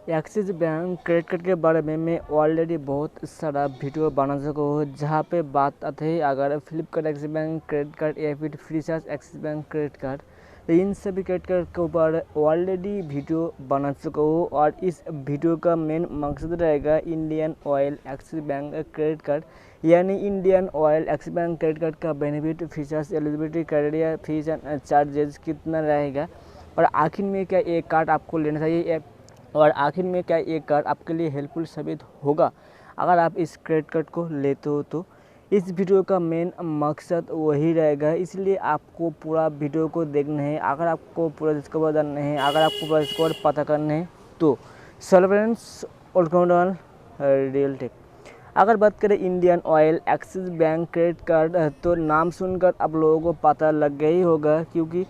Axis Bank credit card के बारे में मैं ऑलरेडी बहुत सारा वीडियो बना चुका हूँ, जहाँ पे बात आती है अगर Flipkart axis Bank credit card या फिर Freecharge axis Bank credit card, तो इन सभी क्रेडिट कार्ड के ऊपर ऑलरेडी वीडियो बना चुका हूँ। और इस वीडियो का मेन मकसद रहेगा Indian Oil Axis Bank credit card, यानी Indian Oil Axis Bank credit card का benefit, features, eligibility criteria, fees and charges कितना रहेगा, और आखिर में क्या ये कार्ड आपको लेना चाहिए, और आखिर में क्या ये कार्ड आपके लिए हेल्पफुल साबित होगा अगर आप इस क्रेडिट कार्ड को लेते हो। तो इस वीडियो का मेन मकसद वही रहेगा, इसलिए आपको पूरा वीडियो को देखना है। अगर आपको पूरा डिस्कवर जानना है, अगर आपको पूरा डिस्कवर पता करना है तो चलो फ्रेंड्स, वेलकम रियल टेक। अगर बात करें Indian Oil Axis Bank credit card, तो नाम सुनकर आप लोगों को पता लग गया ही होगा, क्योंकि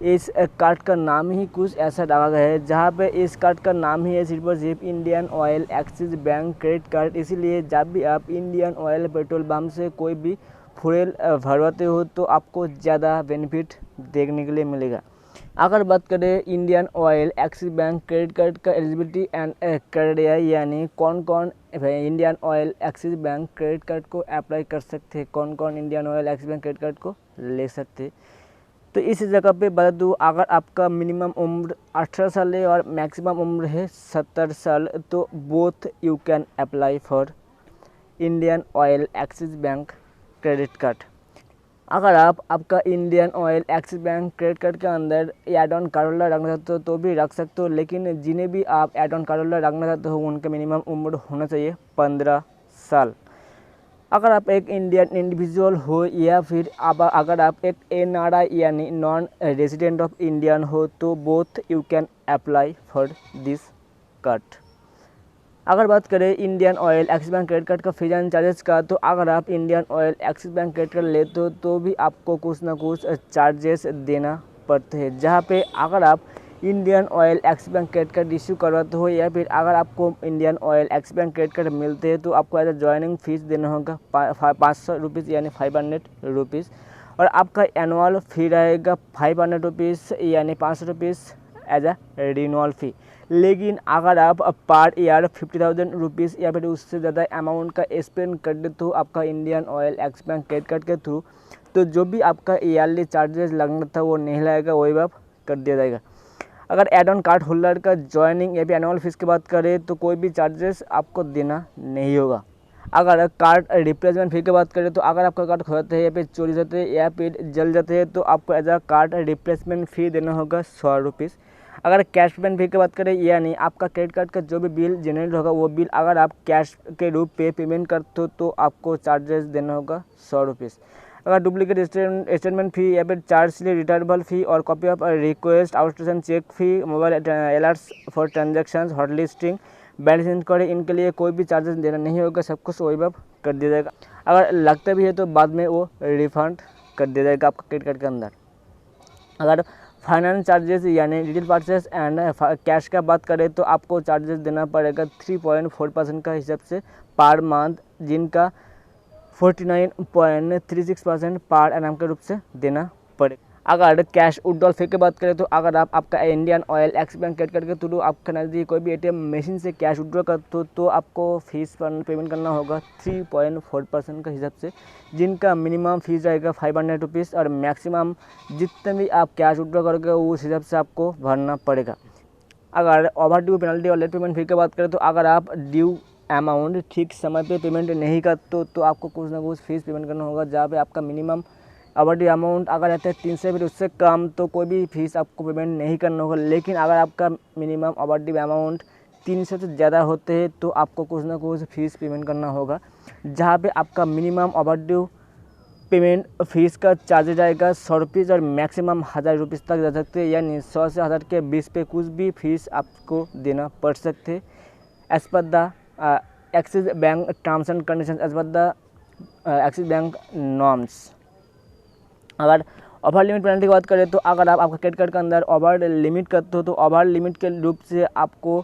इस कार्ड का नाम ही कुछ ऐसा डाला गया है, जहाँ पे इस कार्ड का नाम ही है सिर्फ और सिर्फ Indian Oil Axis Bank credit card. इसीलिए जब भी आप इंडियन ऑयल पेट्रोल पंप से कोई भी फुएल भरवाते हो तो आपको ज़्यादा बेनिफिट देखने के लिए मिलेगा। अगर बात करें Indian Oil Axis Bank credit card का एलिजिबिलिटी एंड क्राइटेरिया, यानी कौन कौन Indian Oil Axis Bank credit card को अप्लाई कर सकते हैं, कौन कौन Indian Oil Axis Bank credit card को ले सकते हैं, तो इस जगह पे बता दूँ, अगर आपका मिनिमम उम्र 18 साल है और मैक्सिमम उम्र है 70 साल, तो both you can apply for Indian Oil Axis Bank credit card. अगर आपका Indian Oil Axis Bank credit card के अंदर एड ऑन कार्ड होल्डर रखना चाहते हो तो भी रख सकते हो, लेकिन जिन्हें भी आप एड ऑन कार्ड होल्डर रखना चाहते हो उनका मिनिमम उम्र होना चाहिए 15 साल। अगर आप एक इंडियन इंडिविजुअल हो या फिर अगर आप एक NRI यानी नॉन रेजिडेंट ऑफ इंडियन हो, तो both you can apply for this card. अगर बात करें Indian Oil Axis Bank credit card का फीस एंड चार्जेस का, तो अगर आप Indian Oil Axis Bank credit card लेते हो तो भी आपको कुछ ना कुछ चार्जेस देना पड़ते हैं, जहाँ पे अगर आप Indian Oil Axis Bank credit card issue करवाते हो या फिर अगर आपको Indian Oil Axis Bank credit card मिलते हैं तो आपको एज अ ज्वाइनिंग फीस देना होगा 500 रुपीज़ यानी 500 रुपीज़, और आपका एनुअल फ़ी रहेगा 500 रुपीज़ यानी 500 रुपीज़ एज अ रिन्यूअल फ़ी। लेकिन अगर आप पर ईयर 50,000 रुपीज़ या फिर उससे ज़्यादा अमाउंट का स्पेंड कर देते हो आपका Indian Oil Axis Bank credit card के थ्रू, तो जो भी आपका ईयरली चार्जेस लगना था वो नहीं लगेगा, वही आप कर दिया जाएगा। अगर एड ऑन कार्ड होल्डर का ज्वाइनिंग या फिर एनुअल फीस की बात करें तो कोई भी चार्जेस आपको देना नहीं होगा। अगर कार्ड रिप्लेसमेंट फी की बात करें तो अगर आपका कार्ड खो जाता है या फिर चोरी जाते हैं या फिर जल जाते हैं तो आपको एज अ कार्ड रिप्लेसमेंट फ़ी देना होगा 100 रुपीज़। अगर कैश पेमेंट फी की बात करें, यानी आपका क्रेडिट कार्ड का जो भी बिल जनरेट होगा वो बिल अगर आप कैश के रूप पे पेमेंट करते हो तो आपको चार्जेस देना होगा 100 रुपीज़। अगर डुप्लीकेट स्टेटमेंट फ़ी या फिर चार्ज से रिटर्नेबल फ़ी और copy of request outstation cheque fee, mobile alerts for transaction, hot listing, balance enquiry, इनके लिए कोई भी चार्जेस देना नहीं होगा, सब कुछ वही आप कर दिया जाएगा। अगर लगता भी है तो बाद में वो रिफंड कर दिया जाएगा आपका क्रेडिट कार्ड के अंदर। अगर फाइनेंस चार्जेस यानी डिटेल परचेस एंड कैश का बात करें तो आपको चार्जेस देना पड़ेगा 3.4% का हिसाब से पर मंथ, जिनका 49.36% पर एनम के रूप से देना पड़ेगा। अगर कैश विड्रॉल फी की बात करें तो अगर आपका Indian Oil Axis Bank credit card के थ्रू आपके नज़दीक कोई भी ATM मशीन से कैश विड्रॉ करते हो तो आपको फीस पर पेमेंट करना होगा 3.4% का हिसाब से, जिनका मिनिमम फीस रहेगा 500 रुपीज़ और मैक्सिमम जितने भी आप कैश विड्रॉ करोगे उस हिसाब से आपको भरना पड़ेगा। अगर ओवर ड्यू पेनल्टी और लेट पेमेंट फी की बात करें तो अगर आप ड्यू अमाउंट ठीक समय पे पेमेंट नहीं करते तो आपको कुछ ना कुछ फीस पेमेंट करना होगा, जहाँ पे आपका मिनिमम ओवर ड्यू अमाउंट अगर रहता है 3 से फिर उससे कम तो कोई भी फीस आपको पेमेंट नहीं करना होगा। लेकिन अगर आपका मिनिमम ओवर ड्यू अमाउंट 300 से ज़्यादा होते हैं तो आपको कुछ ना कुछ फीस पेमेंट करना होगा, जहाँ पे आपका minimum over due payment fees का चार्ज आएगा 100 रुपीज़ और मैक्सिमम 1000 रुपीज़ तक जा सकते हैं, यानी 100 से 1000 के बीच पे कुछ भी फीस आपको देना पड़ सकते हैं as per the axis bank terms and conditions, as per the axis bank norms. अगर ओवर लिमिट पेनल्टी की बात करें तो अगर आपका क्रेडिट कार्ड के अंदर ओवर लिमिट करते हो तो ओवर लिमिट के रूप से आपको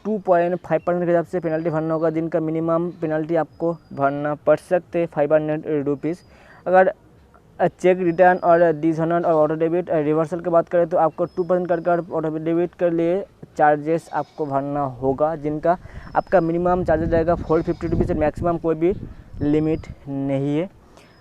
2.5% के हिसाब से पेनल्टी भरना होगा, जिनका मिनिमम पेनल्टी आपको भरना पड़ सकते 500 रुपीज़। अगर चेक रिटर्न और डिसऑनर और ऑटो डेबिट रिवर्सल की बात करें तो आपको 2% कट ऑटो डेबिट के लिए चार्जेस आपको भरना होगा, जिनका आपका मिनिमम चार्जेस रहेगा 450 रुपीज़ और मैक्सिमम कोई भी लिमिट नहीं है।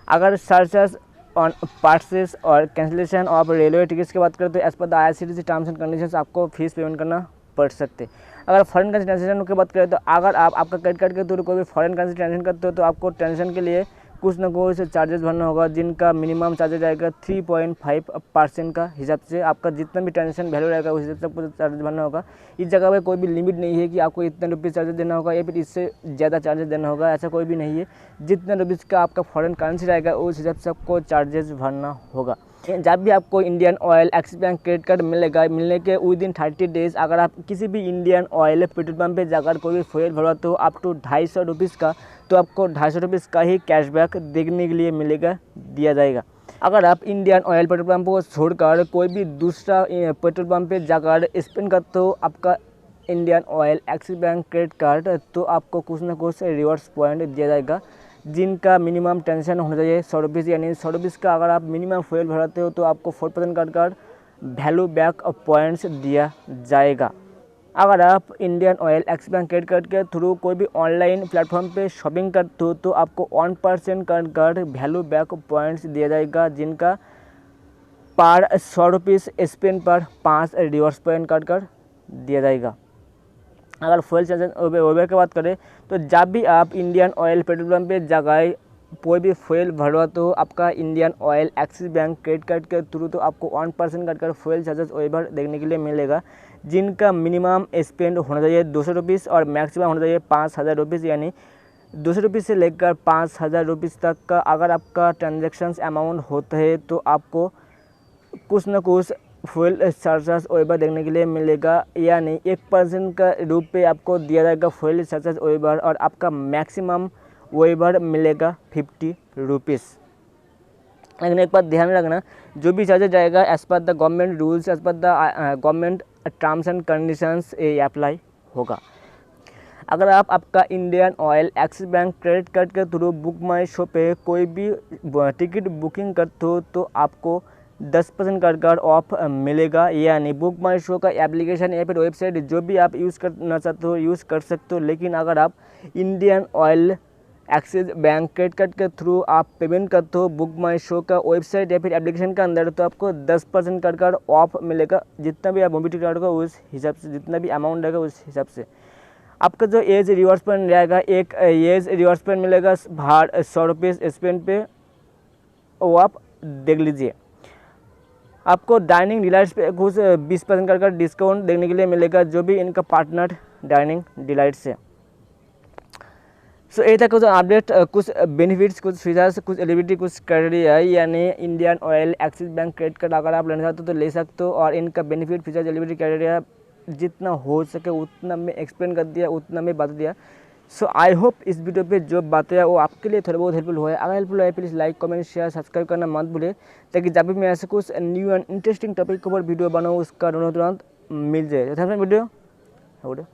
अगर चार्जेस ऑन पार्सेस और कैंसिलेशन ऑफ रेलवे टिकट्स की बात करें तो as per the IRCTC terms and conditions आपको फीस पेमेंट करना पड़ सकते। अगर फॉरेन करेंसी ट्रांजेक्शन की बात करें तो अगर आप आपका क्रेडिट कार्ड के थ्रू कोई भी फॉरेन करेंसी ट्रांजेक्शन करते हो तो आपको ट्रांजेक्शन के लिए कुछ ना कुछ चार्जेस भरना होगा, जिनका मिनिमम चार्जेस रहेगा 3.5% का हिसाब से। आपका जितना भी ट्रांजेक्शन वैल्यू रहेगा उस हिसाब से आपको चार्जेस भरना होगा। इस जगह पे कोई भी लिमिट नहीं है कि आपको इतने रुपीज़ चार्जेस देना होगा या फिर इससे ज़्यादा चार्जेस देना होगा, ऐसा कोई भी नहीं है। जितने रुपीज़ का आपका फॉरेन करेंसी रहेगा उस हिसाब से आपको चार्जेस भरना होगा। जब भी आपको Indian Oil Axis Bank credit card मिलेगा, मिलने के विदिन 30 डेज़ अगर आप किसी भी इंडियन ऑयल पेट्रोल पंप पे जाकर कोई भी फ्यूल भरवाते हो अप टू 250 रुपीज़ का, तो आपको 250 रुपीज़ का ही कैशबैक देखने के लिए मिलेगा, दिया जाएगा। अगर आप इंडियन ऑयल पेट्रोल पंप को छोड़कर कोई भी दूसरा पेट्रोल पंप पे जाकर स्पेंड करते हो आपका Indian Oil Axis Bank credit card, तो आपको कुछ ना कुछ रिवॉर्ड्स पॉइंट दिया जाएगा, जिनका मिनिमम ट्रांजेक्शन होना चाहिए 100 रुपीज़। यानी 100 रुपीज़ का अगर आप मिनिमम फ्यूल भराते हो तो आपको 4% कार्ड वैल्यू बैक पॉइंट्स दिया जाएगा। अगर आप Indian Oil Axis Bank credit card के थ्रू कोई भी ऑनलाइन प्लेटफॉर्म पे शॉपिंग करते हो तो आपको 1% कार्ड वैल्यू बैक पॉइंट्स दिया जाएगा, जिनका पर 100 रुपीज़ स्पेंड पर 5 रिवॉर्ड्स पॉइंट कार्ड दिया जाएगा। अगर फ्यूल चार्जेस ओवर की बात करें तो जब भी आप इंडियन ऑयल पेट्रोल पंप पे जगह कोई भी फ्यूल भरवाते हो आपका Indian Oil Axis Bank credit card के थ्रू, तो आपको 1% का फ्यूल चार्जेस ओवर देखने के लिए मिलेगा, जिनका मिनिमम स्पेंड होना चाहिए 200 रुपीज़ और मैक्सिमम होना चाहिए 5000 रुपीज़। यानी 200 रुपीज़ से लेकर 5000 रुपीज़ तक का अगर आपका ट्रांजेक्शन्स अमाउंट होता है तो आपको कुछ ना कुछ फ्यूल चार्जेस ओवर देखने के लिए मिलेगा। यानी 1% का रूप पे आपको दिया जाएगा फ्यूल चार्जेस ओवर और आपका मैक्सिमम ओवर मिलेगा 50 रुपीज़। लेकिन एक बात ध्यान में रखना, जो भी चार्जेस जाएगा as per the government rules, as per the government terms and conditions ये अप्लाई होगा। अगर आप आपका Indian Oil Axis Bank credit card के थ्रू बुक माई शो पे कोई भी टिकट बुकिंग करते हो तो आपको 10% कार्ड ऑफ मिलेगा। यानी बुक माई शो का एप्लीकेशन या फिर वेबसाइट जो भी आप यूज़ करना चाहते हो यूज़ कर सकते हो, लेकिन अगर आप Indian Oil Axis Bank credit card के थ्रू आप पेमेंट करते हो बुक माई शो का वेबसाइट या फिर एप्लीकेशन के अंदर, तो आपको 10% कार्ड ऑफ मिलेगा। जितना भी आप मोबिलिटी कार्ड का उस हिसाब से, जितना भी अमाउंट रहेगा उस हिसाब से आपका जो एज रिवॉर्ड्स पॉइंट रहेगा, एक एज रिवॉर्ड्स पॉइंट मिलेगा 100 रुपीज़ स्पेंड पे, वो आप देख लीजिए। आपको डाइनिंग डिलाइट्स पे कुछ 20% का डिस्काउंट देखने के लिए मिलेगा, जो भी इनका पार्टनर डाइनिंग डिलाइट्स है। सो ये था कुछ अपडेट, कुछ बेनिफिट्स, कुछ फीचर्स, कुछ एलिजिबिलिटी, कुछ क्राइटेरिया। यानी Indian Oil Axis Bank credit card अगर आप लेना चाहते हो तो ले सकते हो, और इनका बेनिफिट, फीचर्स, एलिजिबिलिटी, क्राइटेरिया जितना हो सके उतना मैं एक्सप्लेन कर दिया, उतना मैं बता दिया। सो आई होप इस वीडियो पे जो बातें हैं वो आपके लिए थोड़ा बहुत हेल्पफुल हुआ है। अगर हेल्पफुल है please like, comment, share, subscribe करना मत भूलिए, ताकि जब भी मैं ऐसे कुछ न्यू एंड इंटरेस्टिंग टॉपिक के ऊपर वीडियो बनाऊँ उसका तुरंत मिल जाए। तो वीडियो